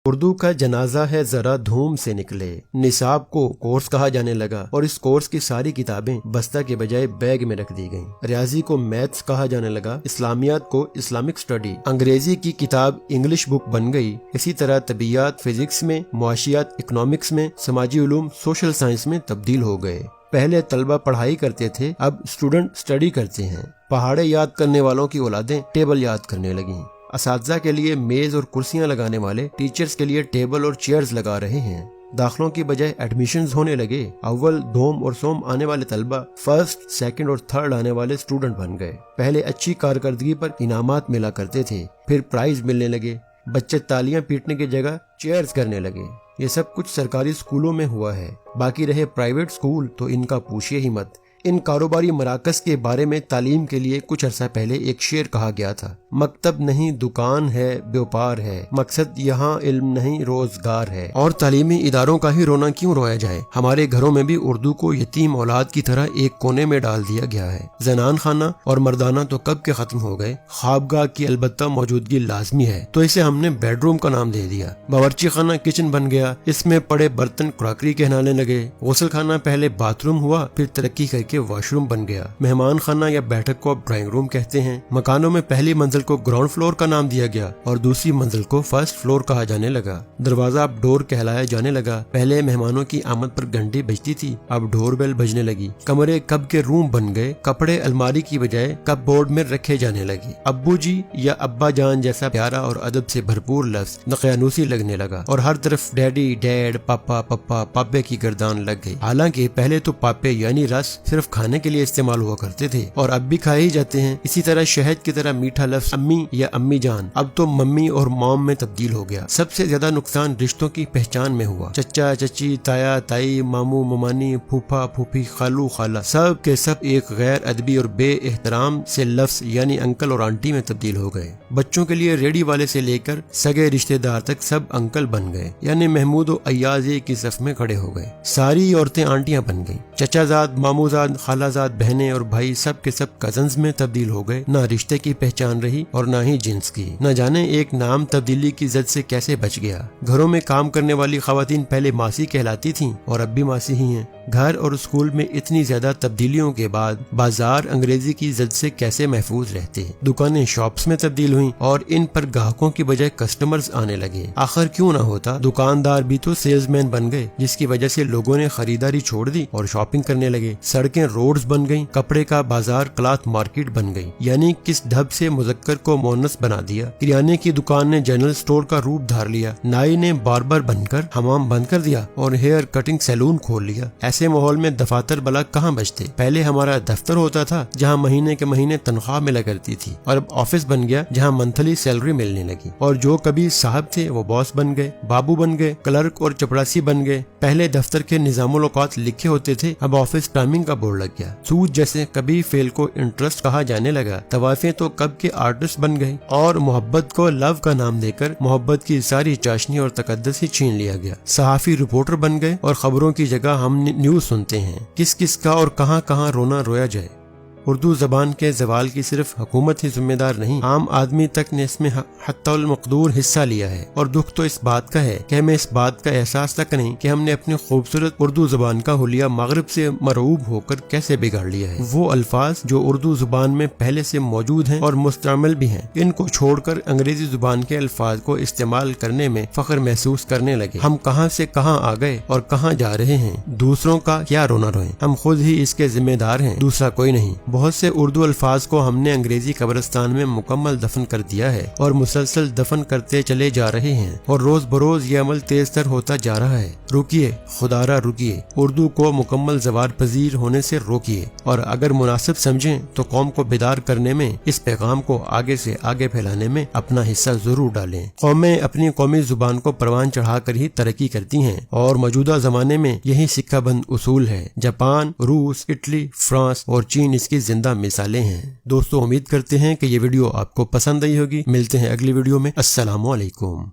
اردو کا جنازہ ہے ذرا دھوم سے نکلے، نصاب کو کورس کہا جانے لگا اور اس کورس کی ساری کتابیں بستہ کے بجائے بیگ میں رکھ دی گئیں۔ ریاضی کو میتھس کہا جانے لگا، اسلامیات کو اسلامک اسٹڈی، انگریزی کی کتاب انگلش بک بن گئی۔ اسی طرح طبیعیات فزکس میں، معاشیات اکنامکس میں، سماجی علوم سوشل سائنس میں تبدیل ہو گئے۔ پہلے طلبہ پڑھائی کرتے تھے، اب اسٹوڈنٹ اسٹڈی کرتے ہیں۔ پہاڑے یاد کرنے والوں کی اولادیں ٹیبل یاد کرنے لگیں۔ اساتذہ کے لیے میز اور کرسیاں لگانے والے ٹیچرز کے لیے ٹیبل اور چیئرز لگا رہے ہیں۔ داخلوں کی بجائے ایڈمیشنز ہونے لگے۔ اول، دوم اور سوم آنے والے طلبہ فرسٹ، سیکنڈ اور تھرڈ آنے والے اسٹوڈنٹ بن گئے۔ پہلے اچھی کارکردگی پر انعامات ملا کرتے تھے، پھر پرائز ملنے لگے۔ بچے تالیاں پیٹنے کی جگہ چیئرز کرنے لگے۔ یہ سب کچھ سرکاری اسکولوں میں ہوا ہے، باقی رہے پرائیویٹ اسکول تو ان کا پوچھئے ہی مت۔ ان کاروباری مراکز کے بارے میں تعلیم کے لیے کچھ عرصہ پہلے ایک شعر کہا گیا تھا: مکتب نہیں دکان ہے، بیوپار ہے، مقصد یہاں علم نہیں روزگار ہے۔ اور تعلیمی اداروں کا ہی رونا کیوں رویا جائے؟ ہمارے گھروں میں بھی اردو کو یتیم اولاد کی طرح ایک کونے میں ڈال دیا گیا ہے۔ زنان خانہ اور مردانہ تو کب کے ختم ہو گئے، خوابگاہ کی البتہ موجودگی لازمی ہے، تو اسے ہم نے بیڈ روم کا نام دے دیا۔ باورچی خانہ کچن بن گیا، اس میں پڑے برتن کراکری کہلانے لگے۔ غسل خانہ پہلے باتھ روم ہوا، پھر ترقی کر کے واش روم بن گیا۔ مہمان خانہ یا بیٹھک کو اب ڈرائنگ روم کہتے ہیں۔ مکانوں میں پہلی منزل کو گراؤنڈ فلور کا نام دیا گیا اور دوسری منزل کو فرسٹ فلور کہا جانے لگا۔ دروازہ اب ڈور کہلایا جانے لگا۔ پہلے مہمانوں کی آمد پر گھنٹی بجتی تھی، اب ڈور بیل بجنے لگی۔ کمرے کب کے روم بن گئے، کپڑے الماری کی بجائے کپ بورڈ میں رکھے جانے لگے۔ ابو جی یا ابا جان جیسا پیارا اور ادب سے بھرپور لفظ نقیانوسی لگنے لگا اور ہر طرف ڈیڈی، ڈیڈ، پاپا، پپا، پاپے کی گردان لگ گئی۔ حالانکہ پہلے تو پاپے یعنی رس صرف کھانے کے لیے استعمال ہوا کرتے تھے اور اب بھی کھائے ہی جاتے ہیں۔ اسی طرح شہد کی طرح میٹھا لفظ امی یا امی جان اب تو ممی اور موم میں تبدیل ہو گیا۔ سب سے زیادہ نقصان رشتوں کی پہچان میں ہوا۔ چچا، چچی، تایا، تائی، ماموں، ممانی، پھوپھا، پھوپھی، خالو، خالہ، سب کے سب ایک غیر ادبی اور بے احترام سے لفظ یعنی انکل اور آنٹی میں تبدیل ہو گئے۔ بچوں کے لیے ریڑھی والے سے لے کر سگے رشتہ دار تک سب انکل بن گئے، یعنی محمود و ایاز ایک ہی صف میں کھڑے ہو گئے۔ ساری عورتیں آنٹیاں بن گئیں۔ چچا زاد، ماموں زاد، خالہ زاد، بہنیں اور بھائی سب کے سب کزنز میں تبدیل ہو گئے۔ نہ رشتے کی پہچان رہی اور نہ ہی جنس کی۔ نہ جانے ایک نام تبدیلی کی زد سے کیسے بچ گیا۔ گھروں میں کام کرنے والی خواتین پہلے ماسی کہلاتی تھیں اور اب بھی ماسی ہی ہیں۔ گھر اور اسکول میں اتنی زیادہ تبدیلیوں کے بعد بازار انگریزی کی زد سے کیسے محفوظ رہتے؟ دکانیں شاپس میں تبدیل ہوئیں اور ان پر گاہکوں کی بجائے کسٹمرز آنے لگے۔ آخر کیوں نہ ہوتا؟ دکاندار بھی تو سیلز مین بن گئے، جس کی وجہ سے لوگوں نے خریداری چھوڑ دی اور شاپنگ کرنے لگے۔ سڑکیں روڈز بن گئیں، کپڑے کا بازار کلاتھ مارکیٹ بن گئی، یعنی کس ڈھب سے مذکر کو مؤنث بنا دیا۔ کریانے کی دکان نے جنرل اسٹور کا روپ دھار لیا۔ نائی نے باربر بن کر حمام بند کر دیا اور ہیئر کٹنگ سیلون کھول لیا۔ ایسے ماحول میں دفاتر بلا کہاں بچتے؟ پہلے ہمارا دفتر ہوتا تھا جہاں مہینے کے مہینے تنخواہ ملا کرتی تھی، اور اب آفس بن گیا جہاں منتھلی سیلری ملنے لگی، اور جو کبھی صاحب تھے وہ باس بن گئے، بابو بن گئے، کلرک اور چپڑاسی بن گئے۔ پہلے دفتر کے نظام الاوقات لکھے ہوتے تھے، اب آفس ٹائمنگ کا بورڈ لگ گیا۔ سود جیسے کبھی فیل کو انٹرسٹ کہا جانے لگا، طوائفیں تو کب کے آرٹسٹ بن گئے، اور محبت کو لو کا نام دے کر محبت کی ساری چاشنی اور تقدس ہی چھین لیا گیا۔ صحافی رپورٹر بن گئے اور خبروں کی جگہ ہم نیوز سنتے ہیں۔ کس کس کا اور کہاں کہاں رونا رویا جائے۔ اردو زبان کے زوال کی صرف حکومت ہی ذمہ دار نہیں، عام آدمی تک نے اس میں حتی المقدور حصہ لیا ہے، اور دکھ تو اس بات کا ہے کہ ہمیں اس بات کا احساس تک نہیں کہ ہم نے اپنی خوبصورت اردو زبان کا حلیہ مغرب سے مرعوب ہو کر کیسے بگاڑ لیا ہے۔ وہ الفاظ جو اردو زبان میں پہلے سے موجود ہیں اور مستعمل بھی ہیں، ان کو چھوڑ کر انگریزی زبان کے الفاظ کو استعمال کرنے میں فخر محسوس کرنے لگے۔ ہم کہاں سے کہاں آ گئے اور کہاں جا رہے ہیں؟ دوسروں کا کیا رونا روئیں، ہم خود ہی اس کے ذمہ دار ہیں، دوسرا کوئی نہیں۔ بہت سے اردو الفاظ کو ہم نے انگریزی قبرستان میں مکمل دفن کر دیا ہے اور مسلسل دفن کرتے چلے جا رہے ہیں، اور روز بروز یہ عمل تیز تر ہوتا جا رہا ہے۔ رکیے، خدارا رکیے، اردو کو مکمل زوال پذیر ہونے سے روکیے، اور اگر مناسب سمجھیں تو قوم کو بیدار کرنے میں، اس پیغام کو آگے سے آگے پھیلانے میں اپنا حصہ ضرور ڈالیں۔ قومیں اپنی قومی زبان کو پروان چڑھا کر ہی ترقی کرتی ہیں، اور موجودہ زمانے میں یہی سکہ بند اصول ہے۔ جاپان، روس، اٹلی، فرانس اور چین اس کی زندہ مثالیں ہیں۔ دوستو، امید کرتے ہیں کہ یہ ویڈیو آپ کو پسند آئی ہوگی۔ ملتے ہیں اگلی ویڈیو میں۔ السلام علیکم۔